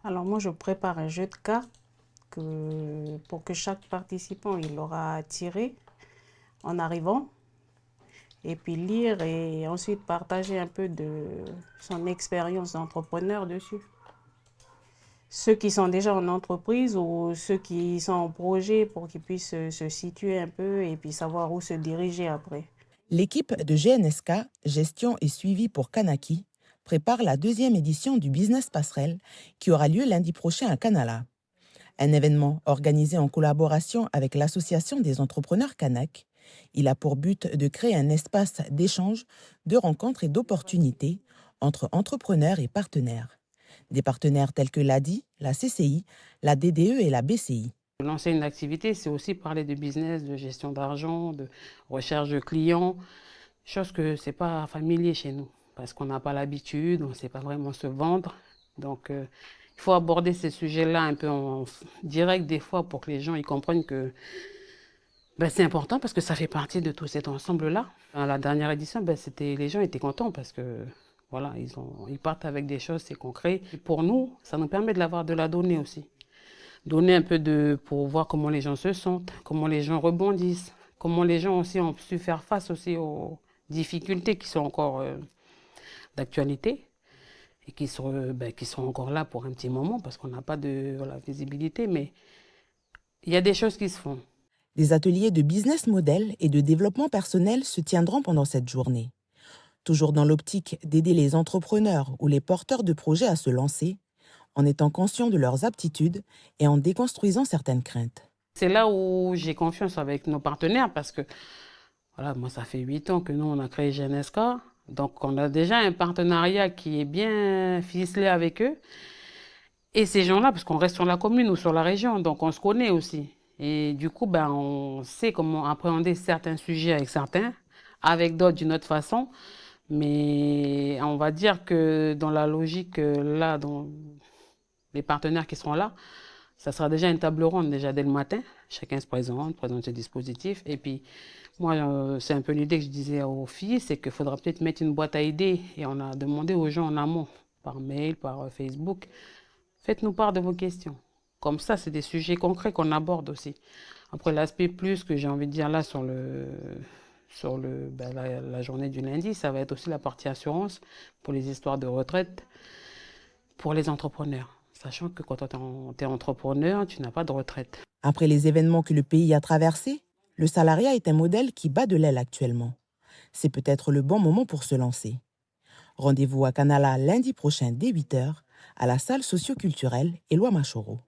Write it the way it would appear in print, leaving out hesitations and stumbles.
Alors moi, je prépare un jeu de cartes pour que chaque participant il aura tiré en arrivant et puis lire et ensuite partager un peu de son expérience d'entrepreneur dessus. Ceux qui sont déjà en entreprise ou ceux qui sont en projet pour qu'ils puissent se situer un peu et puis savoir où se diriger après. L'équipe de GNSK, Gestion et Suivi pour Kanaki, prépare la 2e édition du Business Passerelle qui aura lieu lundi prochain à Kanala. Un événement organisé en collaboration avec l'Association des entrepreneurs Kanak. Il a pour but de créer un espace d'échange, de rencontres et d'opportunités entre entrepreneurs et partenaires. Des partenaires tels que l'ADI, la CCI, la DDE et la BCI. Lancer une activité, c'est aussi parler de business, de gestion d'argent, de recherche de clients, chose que ce n'est pas familier chez nous, parce qu'on n'a pas l'habitude, on ne sait pas vraiment se vendre. Donc, il faut aborder ces sujets-là un peu en direct des fois pour que les gens ils comprennent que c'est important parce que ça fait partie de tout cet ensemble-là. À la dernière édition, les gens étaient contents parce que voilà, ils partent avec des choses, c'est concret. Et pour nous, ça nous permet de la donnée aussi. Donner un peu pour voir comment les gens se sentent, comment les gens rebondissent, comment les gens aussi ont su faire face aussi aux difficultés qui sont encore d'actualité et qui sont encore là pour un petit moment parce qu'on n'a pas de visibilité, mais il y a des choses qui se font. Des ateliers de business model et de développement personnel se tiendront pendant cette journée. Toujours dans l'optique d'aider les entrepreneurs ou les porteurs de projets à se lancer, en étant conscients de leurs aptitudes et en déconstruisant certaines craintes. C'est là où j'ai confiance avec nos partenaires parce que moi ça fait 8 ans que nous on a créé GNSK, donc on a déjà un partenariat qui est bien ficelé avec eux. Et ces gens-là, parce qu'on reste sur la commune ou sur la région, donc on se connaît aussi. Et du coup, on sait comment appréhender certains sujets avec certains, avec d'autres d'une autre façon. Mais on va dire que dans la logique, là, dans les partenaires qui seront là, ça sera déjà une table ronde déjà dès le matin. Chacun se présente ses dispositifs. Et puis, moi, c'est un peu l'idée que je disais aux filles, c'est qu'il faudra peut-être mettre une boîte à idées. Et on a demandé aux gens en amont, par mail, par Facebook, faites-nous part de vos questions. Comme ça, c'est des sujets concrets qu'on aborde aussi. Après, l'aspect plus que j'ai envie de dire là la journée du lundi, ça va être aussi la partie assurance pour les histoires de retraite pour les entrepreneurs. Sachant que quand tu es entrepreneur, tu n'as pas de retraite. Après les événements que le pays a traversés, le salariat est un modèle qui bat de l'aile actuellement. C'est peut-être le bon moment pour se lancer. Rendez-vous à Kanala lundi prochain dès 8h à la salle socio-culturelle Éloi Machoro.